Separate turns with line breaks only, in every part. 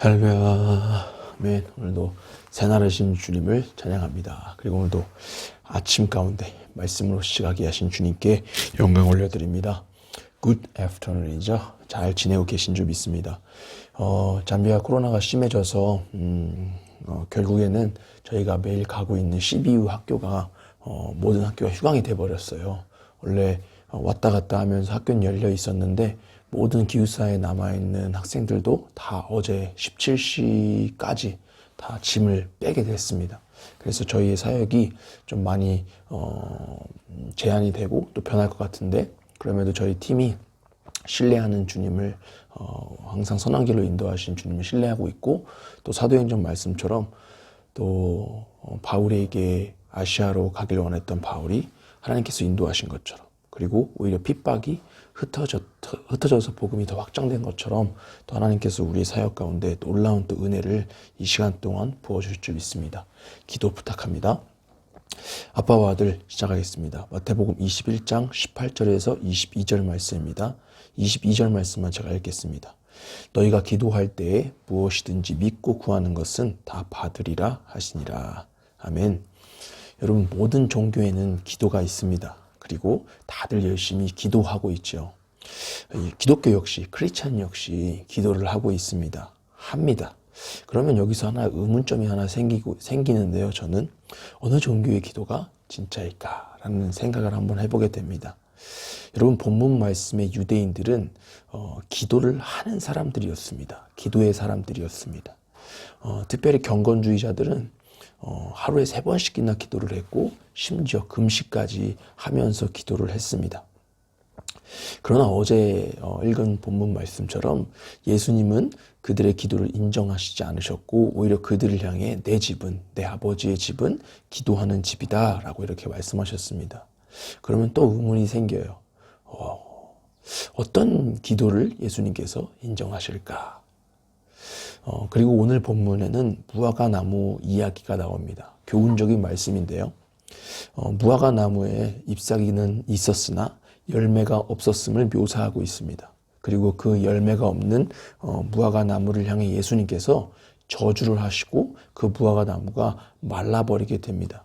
할렐루야. 아멘. 오늘도 새날이신 주님을 찬양합니다. 그리고 오늘도 아침 가운데 말씀으로 시작하게 하신 주님께 영광 올려드립니다. Good afternoon이죠. 잘 지내고 계신 줄 믿습니다. 잠비아 코로나가 심해져서 결국에는 저희가 매일 가고 있는 CBU 학교가 모든 학교가 휴강이 돼버렸어요. 원래 왔다 갔다 하면서 학교는 열려 있었는데 모든 기숙사에 남아있는 학생들도 다 어제 17시까지 다 짐을 빼게 됐습니다. 그래서 저희의 사역이 좀 많이 제한이 되고 또 변할 것 같은데, 그럼에도 저희 팀이 신뢰하는 주님을 항상 선한 길로 인도하신 주님을 신뢰하고 있고, 또 사도행전 말씀처럼 또 바울에게 아시아로 가길 원했던 바울이 하나님께서 인도하신 것처럼, 그리고 오히려 핍박이 흩어져서 복음이 더 확장된 것처럼 또 하나님께서 우리의 사역 가운데 놀라운 또 은혜를 이 시간 동안 부어주실 줄 믿습니다. 기도 부탁합니다. 아빠와 아들 시작하겠습니다. 마태복음 21장 18절에서 22절 말씀입니다. 22절 말씀만 제가 읽겠습니다. 너희가 기도할 때에 무엇이든지 믿고 구하는 것은 다 받으리라 하시니라. 아멘. 여러분, 모든 종교에는 기도가 있습니다. 그리고 다들 열심히 기도하고 있죠. 기독교 역시, 크리스찬 역시 기도를 하고 있습니다. 합니다. 그러면 여기서 하나 의문점이 하나 생기는데요. 저는 어느 종교의 기도가 진짜일까라는 생각을 한번 해보게 됩니다. 여러분, 본문 말씀의 유대인들은 기도를 하는 사람들이었습니다. 기도의 사람들이었습니다. 특별히 경건주의자들은 하루에 3번씩이나 기도를 했고 심지어 금식까지 하면서 기도를 했습니다. 그러나 어제 읽은 본문 말씀처럼 예수님은 그들의 기도를 인정하시지 않으셨고 오히려 그들을 향해 내 집은, 내 아버지의 집은 기도하는 집이다 라고 이렇게 말씀하셨습니다. 그러면 또 의문이 생겨요. 어떤 기도를 예수님께서 인정하실까? 그리고 오늘 본문에는 무화과 나무 이야기가 나옵니다. 교훈적인 말씀인데요. 무화과 나무에 잎사귀는 있었으나 열매가 없었음을 묘사하고 있습니다. 그리고 그 열매가 없는 무화과 나무를 향해 예수님께서 저주를 하시고 그 무화과 나무가 말라버리게 됩니다.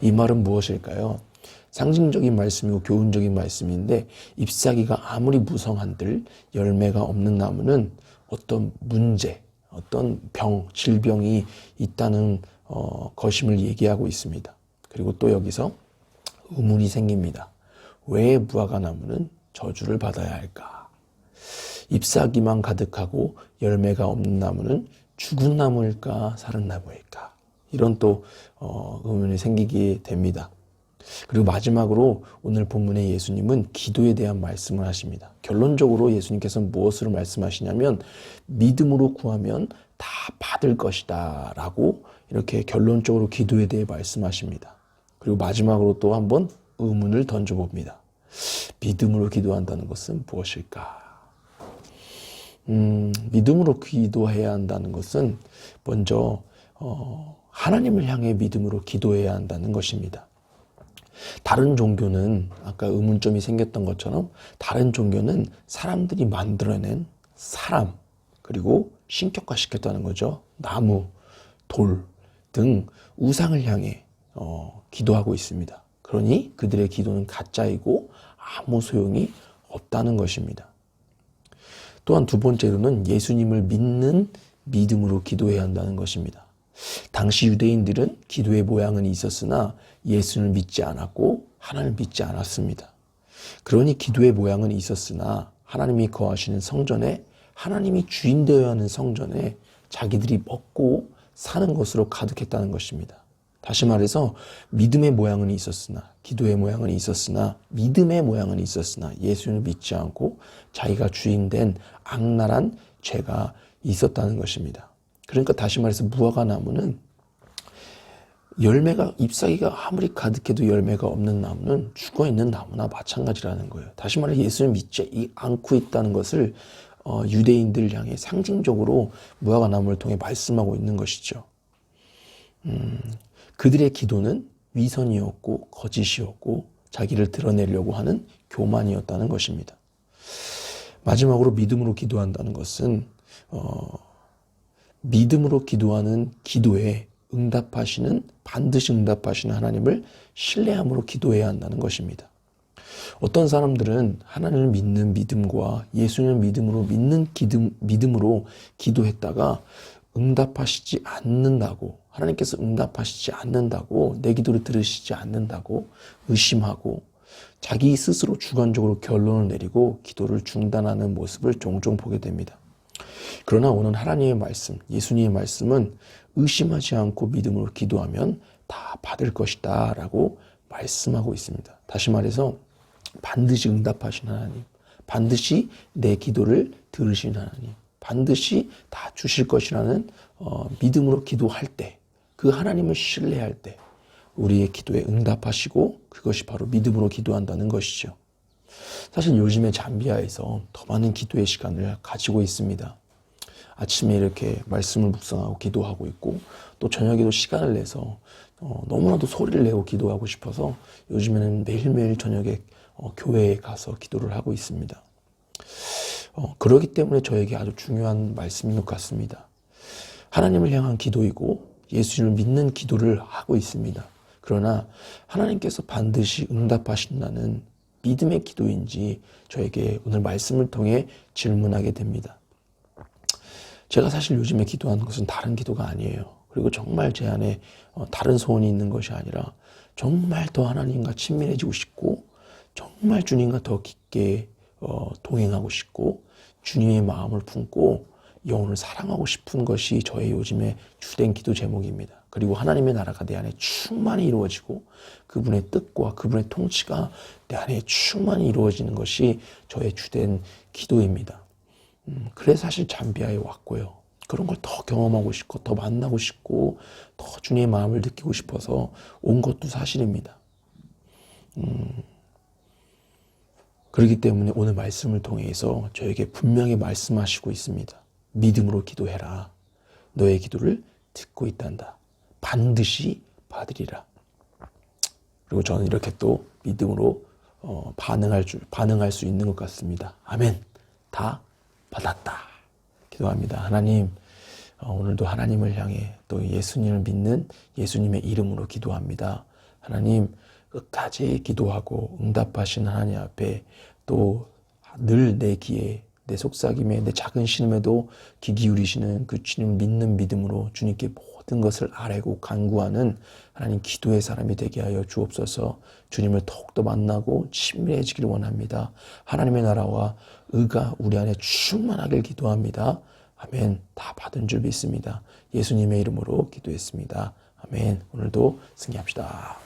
이 말은 무엇일까요? 상징적인 말씀이고 교훈적인 말씀인데, 잎사귀가 아무리 무성한들 열매가 없는 나무는 어떤 문제, 어떤 병, 질병이 있다는 것임을 얘기하고 있습니다. 그리고 또 여기서 의문이 생깁니다. 왜 무화과 나무는 저주를 받아야 할까? 잎사귀만 가득하고 열매가 없는 나무는 죽은 나무일까, 사는 나무일까? 이런 또 의문이 생기게 됩니다. 그리고 마지막으로 오늘 본문의 예수님은 기도에 대한 말씀을 하십니다. 결론적으로 예수님께서는 무엇으로 말씀하시냐면 믿음으로 구하면 다 받을 것이다 라고 이렇게 결론적으로 기도에 대해 말씀하십니다. 그리고 마지막으로 또 한번 의문을 던져봅니다. 믿음으로 기도한다는 것은 무엇일까? 믿음으로 기도해야 한다는 것은 먼저 하나님을 향해 믿음으로 기도해야 한다는 것입니다. 다른 종교는 아까 의문점이 생겼던 것처럼 다른 종교는 사람들이 만들어낸 사람, 그리고 신격화시켰다는 거죠. 나무, 돌 등 우상을 향해 기도하고 있습니다. 그러니 그들의 기도는 가짜이고 아무 소용이 없다는 것입니다. 또한 두 번째로는 예수님을 믿는 믿음으로 기도해야 한다는 것입니다. 당시 유대인들은 기도의 모양은 있었으나 예수를 믿지 않았고 하나님을 믿지 않았습니다. 그러니 기도의 모양은 있었으나 하나님이 거하시는 성전에, 하나님이 주인 되어야 하는 성전에 자기들이 먹고 사는 것으로 가득했다는 것입니다. 다시 말해서 믿음의 모양은 있었으나, 기도의 모양은 있었으나, 믿음의 모양은 있었으나 예수를 믿지 않고 자기가 주인된 악랄한 죄가 있었다는 것입니다. 그러니까 다시 말해서 무화과 나무는 열매가, 잎사귀가 아무리 가득해도 열매가 없는 나무는 죽어있는 나무나 마찬가지라는 거예요. 다시 말해 예수를 믿지 않고 있다는 것을 유대인들을 향해 상징적으로 무화과 나무를 통해 말씀하고 있는 것이죠. 그들의 기도는 위선이었고 거짓이었고 자기를 드러내려고 하는 교만이었다는 것입니다. 마지막으로 믿음으로 기도한다는 것은 믿음으로 기도하는 기도에 반드시 응답하시는 하나님을 신뢰함으로 기도해야 한다는 것입니다. 어떤 사람들은 하나님을 믿는 믿음과 예수님을 믿음으로 기도했다가 응답하시지 않는다고, 하나님께서 응답하시지 않는다고, 내 기도를 들으시지 않는다고 의심하고 자기 스스로 주관적으로 결론을 내리고 기도를 중단하는 모습을 종종 보게 됩니다. 그러나 오늘 하나님의 말씀, 예수님의 말씀은 의심하지 않고 믿음으로 기도하면 다 받을 것이다 라고 말씀하고 있습니다. 다시 말해서 반드시 응답하신 하나님, 반드시 내 기도를 들으신 하나님, 반드시 다 주실 것이라는 믿음으로 기도할 때, 그 하나님을 신뢰할 때 우리의 기도에 응답하시고 그것이 바로 믿음으로 기도한다는 것이죠. 사실 요즘에 잠비아에서 더 많은 기도의 시간을 가지고 있습니다. 아침에 이렇게 말씀을 묵상하고 기도하고 있고 또 저녁에도 시간을 내서 너무나도 소리를 내고 기도하고 싶어서 요즘에는 매일매일 저녁에 교회에 가서 기도를 하고 있습니다. 그러기 때문에 저에게 아주 중요한 말씀인 것 같습니다. 하나님을 향한 기도이고 예수님을 믿는 기도를 하고 있습니다. 그러나 하나님께서 반드시 응답하신다는 믿음의 기도인지 저에게 오늘 말씀을 통해 질문하게 됩니다. 제가 사실 요즘에 기도하는 것은 다른 기도가 아니에요. 그리고 정말 제 안에 다른 소원이 있는 것이 아니라 정말 더 하나님과 친밀해지고 싶고 정말 주님과 더 깊게 동행하고 싶고 주님의 마음을 품고 영혼을 사랑하고 싶은 것이 저의 요즘의 주된 기도 제목입니다. 그리고 하나님의 나라가 내 안에 충만히 이루어지고 그분의 뜻과 그분의 통치가 내 안에 충만히 이루어지는 것이 저의 주된 기도입니다. 그래서 사실 잠비아에 왔고요. 그런 걸 더 경험하고 싶고 더 만나고 싶고 더 주님의 마음을 느끼고 싶어서 온 것도 사실입니다. 그렇기 때문에 오늘 말씀을 통해서 저에게 분명히 말씀하시고 있습니다. 믿음으로 기도해라. 너의 기도를 듣고 있단다. 반드시 받으리라. 그리고 저는 이렇게 또 믿음으로 반응할 수 있는 것 같습니다. 아멘. 다 받았다. 기도합니다. 하나님, 오늘도 하나님을 향해 또 예수님을 믿는 예수님의 이름으로 기도합니다. 하나님, 끝까지 기도하고 응답하신 하나님 앞에 또 늘 내 귀에 내 속삭임에 내 작은 신음에도 귀 기울이시는 그 주님을 믿는 믿음으로 주님께 모든 것을 아뢰고 간구하는 하나님 기도의 사람이 되게 하여 주옵소서. 주님을 더욱더 만나고 친밀해지기를 원합니다. 하나님의 나라와 의가 우리 안에 충만하길 기도합니다. 아멘. 다 받은 줄 믿습니다. 예수님의 이름으로 기도했습니다. 아멘. 오늘도 승리합시다.